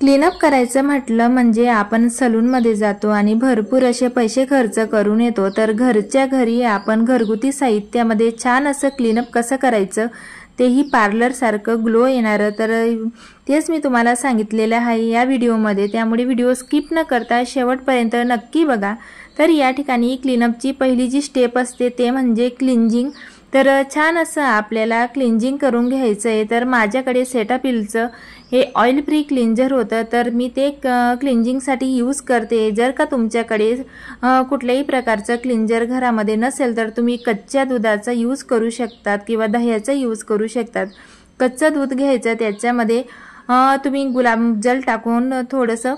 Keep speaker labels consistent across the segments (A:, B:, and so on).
A: Cleanup करायचं म्हटलं म्हणजे आपण सलूनमध्ये जातो आणि भरपूर असे पैसे खर्च करून येतो। तर घरच्या घरी आपण घरगुती साहित्यामध्ये छान असं क्लीनअप कसं करायचं तेही पार्लर सारखं ग्लो येणार, तर तेच मी तुम्हाला सांगितलेलं आहे या व्हिडिओमध्ये। त्यामुळे व्हिडिओ स्किप न करता शेवटपर्यंत नक्की बघा। तर या ठिकाणी क्लीनअपची पहिली जी स्टेप असते ते म्हणजे क्लिंजिंग। तर छान असं आपल्याला क्लिंजिंग करून घ्यायचं आहे। तर माझ्याकडे सेटाफिलचं हे ऑइल फ्री क्लिंजर होतं, तर मी ते क्लिंजिंगसाठी यूज करते। जर का तुमच्याकडे कुठल्याही प्रकारचं क्लिंजर घरामध्ये नसेल तर तुम्ही कच्च्या दुधाचा यूज करू शकतात किंवा दह्याचा यूज करू शकतात। कच्चं दूध घ्यायचं, त्याच्यामध्ये तुम्ही गुलाबजल टाकून थोडंसं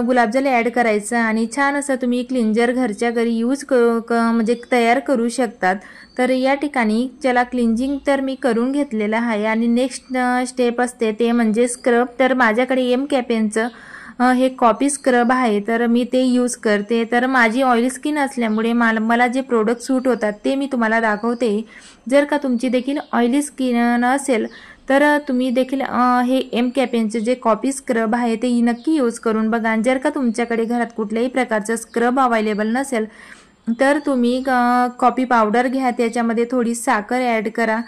A: गुलाबजल ॲड करायचं आणि छान असं तुम्ही क्लिंजर घरच्या घरी यूज म्हणजे तयार करू शकतात। तर या ठिकाणी चला क्लिंजिंग तर मी करून घेतलेलं आहे आणि नेक्स्ट स्टेप असते ते म्हणजे स्क्रब। तर माझ्याकडे एम कॅपेनचं हे कॉफी स्क्रब आहे, तर मी ते यूज करते। तर माझी ऑइली स्किन असल्यामुळे मला जे प्रोडक्ट सूट होतात ते मी तुम्हाला दाखवते। जर का तुमची देखील ऑइली स्किन असेल तर तुम्ही देखील हे एम कॅपेनचे जे कॉफी स्क्रब आहे ते नक्की यूज करून बघा। जर का तुमच्याकडे घरात कुठल्याही प्रकारचं स्क्रब अवेलेबल नसेल तर तुम्ही कॉफी पावडर घ्या, त्याच्यामध्ये थोडी साखर ॲड करा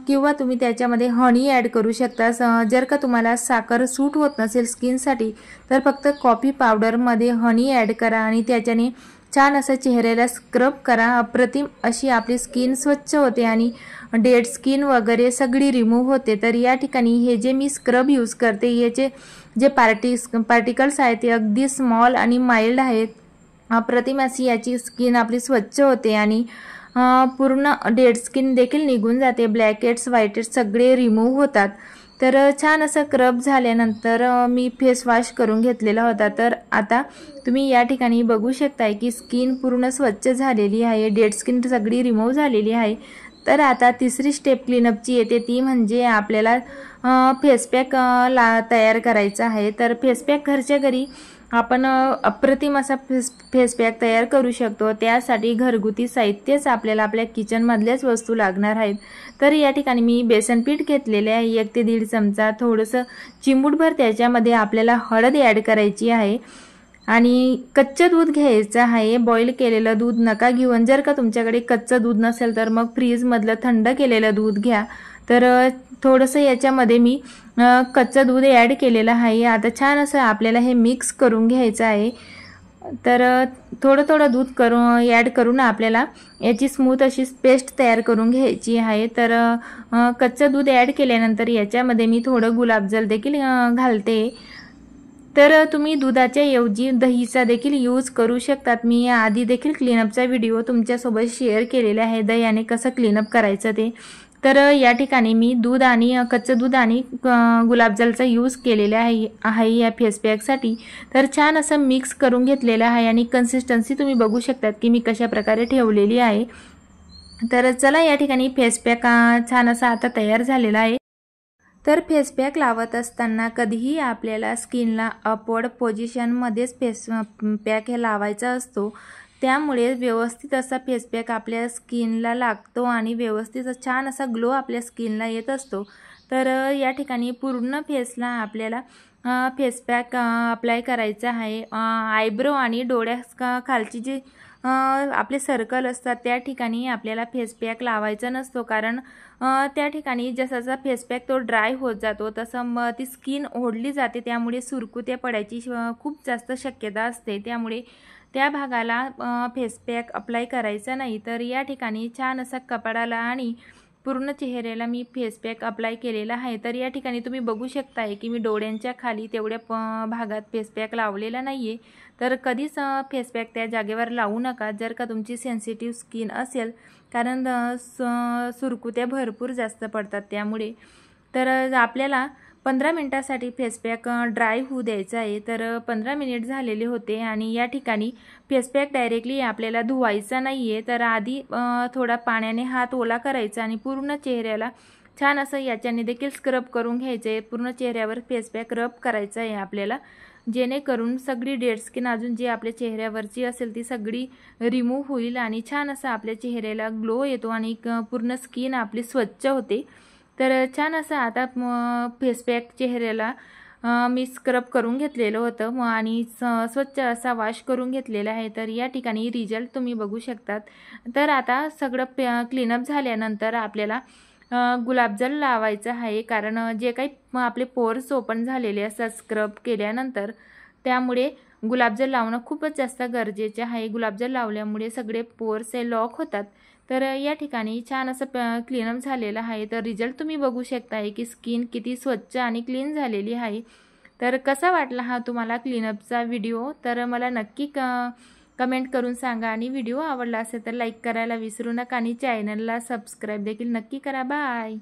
A: किंवा तुम्ही त्याच्यामध्ये हनी ॲड करू शकता। जर का तुम्हाला साखर सूट होत नसेल स्किनसाठी तर फक्त कॉफी पावडरमध्ये हनी ॲड करा आणि त्याच्याने छान असं चेहऱ्याला स्क्रब करा। अप्रतिम अशी आपली स्किन स्वच्छ होते आणि डेड स्किन वगैरे सगळी रिमूव्ह होते। तर या ठिकाणी हे जे मी स्क्रब यूज करते याचे जे पार्टिकल्स आहेत ते अगदी स्मॉल आणि माइल्ड आहेत। अप्रतिम अशी याची स्किन आपली स्वच्छ होते आणि पूर्ण डेड स्किन देखील निघून जाते। ब्लॅक हेड्स व्हाईट हेड्स सगळे रिमूव्ह होतात। तर छान असं स्क्रब झाल्यानंतर मी फेस वॉश करून घेतलेला होता। तर आता तुम्ही या ठिकाणी बघू शकताय की स्किन पूर्ण स्वच्छ झालेली आहे, डेड स्किन सगळी रिमूव्ह झालेली आहे। तर आता तिसरी स्टेप क्लीनअपची येते ती म्हणजे आपल्याला फेस पॅक तयार करायचा आहे। तर फेस पॅक घरच्या घरी आपण अप्रतिम असा फेस पॅक तयार करू शकतो। त्यासाठी घरगुती साहित्यच आपल्याला आपल्या किचनमधल्याच वस्तू लागणार आहेत। तर या ठिकाणी मी बेसन पीठ घेतलेले आहे 1 ते 1.5 चमचा, थोडंसं चिमूटभर त्याच्यामध्ये आपल्याला हळद ॲड करायची आहे आणि कच्चं दूध घ्यायचं आहे। बॉईल केलेलं दूध नका घेऊ। जर का तुमच्याकडे कच्चं दूध नसेल तर मग फ्रीजमधलं थंड केलेलं दूध घ्या। तर थोडंसं याच्यामध्ये मी कच्चं दूध ॲड केलेलं आहे। आता छान असं आपल्याला हे मिक्स करून घ्यायचं आहे। तर थोडं थोडं दूध ॲड करून आपल्याला याची स्मूथ अशी पेस्ट तयार करून घ्यायची आहे। तर कच्चं दूध ॲड केल्यानंतर याच्यामध्ये मी थोडं गुलाबजल देखील घालते। तर तुम्ही दुधाच्या ऐवजी दहीचा देखील यूज करू शकतात। मी याआधी देखील क्लीनअपचा व्हिडिओ तुमच्यासोबत शेअर केलेला आहे, दह्याने कसं क्लीनअप करायचं ते। तर या ठिकाणी मी दूध आणि कच्चं दूध आणि गुलाबजलचा यूज केलेला आहे या फेस पॅकसाठी। तर छान असं मिक्स करून घेतलेलं आहे आणि कन्सिस्टन्सी तुम्ही बघू शकतात की मी कशा प्रकारे ठेवलेली आहे। तर चला या ठिकाणी फेस पॅक छान असा आता तयार झालेला आहे। तर फेस पॅक लावत असताना कधीही आपल्याला स्किनला अपवर्ड पोझिशनमध्येच फेस पॅक हे लावायचा असतो। त्यामुळे व्यवस्थित असा फेस पॅक आपल्या स्किनला लागतो आणि व्यवस्थित छान असा ग्लो आपल्या स्किनला येत असतो। तर या ठिकाणी पूर्ण फेसला आपल्याला फेस पॅक अप्लाय करायचा आहे। आयब्रो आणि डोळ्या खालची जी आपले सर्कल असतात त्या ठिकाणी आपल्याला फेस पॅक लावायचा नसतो, कारण त्या ठिकाणी जसा फेस पॅक तो ड्राय होत जातो तसं ती स्किन ओढली जाते, त्यामुळे सुरकुत्या पडायची खूप जास्त शक्यता असते। त्यामुळे त्या भागाला फेस पॅक अप्लाय करायचा नाही। तर या ठिकाणी छान असा कपाळाला आणि पूर्ण चेहऱ्याला मी फेस पॅक अप्लाय केलेला आहे। तर या ठिकाणी तुम्ही बघू शकताय की मी डोळ्यांच्या खाली तेवढ्या भागात फेस पॅक लावलेला नाहीये। तर कधीच फेस पॅक त्या जागेवर लावू नका जर का तुमची सेन्सिटिव्ह स्किन असेल, कारण सुरकुत्या भरपूर जास्त पडतात त्यामुळे। तर आपल्याला 15 मिनिटासाठी फेस पॅक ड्राय होऊ द्यायचा आहे। तर 15 मिनिट झालेले होते आणि या ठिकाणी फेस पॅक डायरेक्टली आपल्याला धुवायचा नाही आहे। तर आधी थोडा पाण्याने हात ओला करायचा आणि पूर्ण चेहऱ्याला छान असं याच्याने देखील स्क्रब करून घ्यायचं आहे। पूर्ण चेहऱ्यावर फेस पॅक रब करायचा आहे आपल्याला, जेणेकरून सगळी डेड स्किन अजून जी आपल्या चेहऱ्यावरची असेल ती सगळी रिमूव्ह होईल आणि छान असा आपल्या चेहऱ्याला ग्लो येतो आणि पूर्ण स्किन आपली स्वच्छ होते। तर छान असं आता फेस पॅक चेहऱ्याला मी स्क्रब करून घेतलेलं होतं आणि स्वच्छ असा वॉश करून घेतलेला आहे। तर या ठिकाणी रिझल्ट तुम्ही बघू शकतात। तर आता सगळं क्लीनअप झाल्यानंतर आपल्याला गुलाबजल लावायचं आहे, कारण जे काही आपले पोर्स ओपन झालेले असतात स्क्रब केल्यानंतर, त्यामुळे गुलाबजल लावणं खूपच जास्त गरजेचे आहे। गुलाबजल लावल्यामुळे सगळे पोर्स हे लॉक होतात। तर या ठिकाणी छान असं क्लीनअप झालेलं आहे। तर रिझल्ट तुम्ही बघू शकताय की स्किन किती स्वच्छ आणि क्लीन झालेली आहे। तर कसा वाटला हा तुम्हाला क्लीनअपचा व्हिडिओ, तर मला नक्की कमेंट करून सांगा आणि व्हिडिओ आवडला असेल तर लाईक करायला विसरू नका आणि चॅनलला सबस्क्राईब देखील नक्की करा। बाय।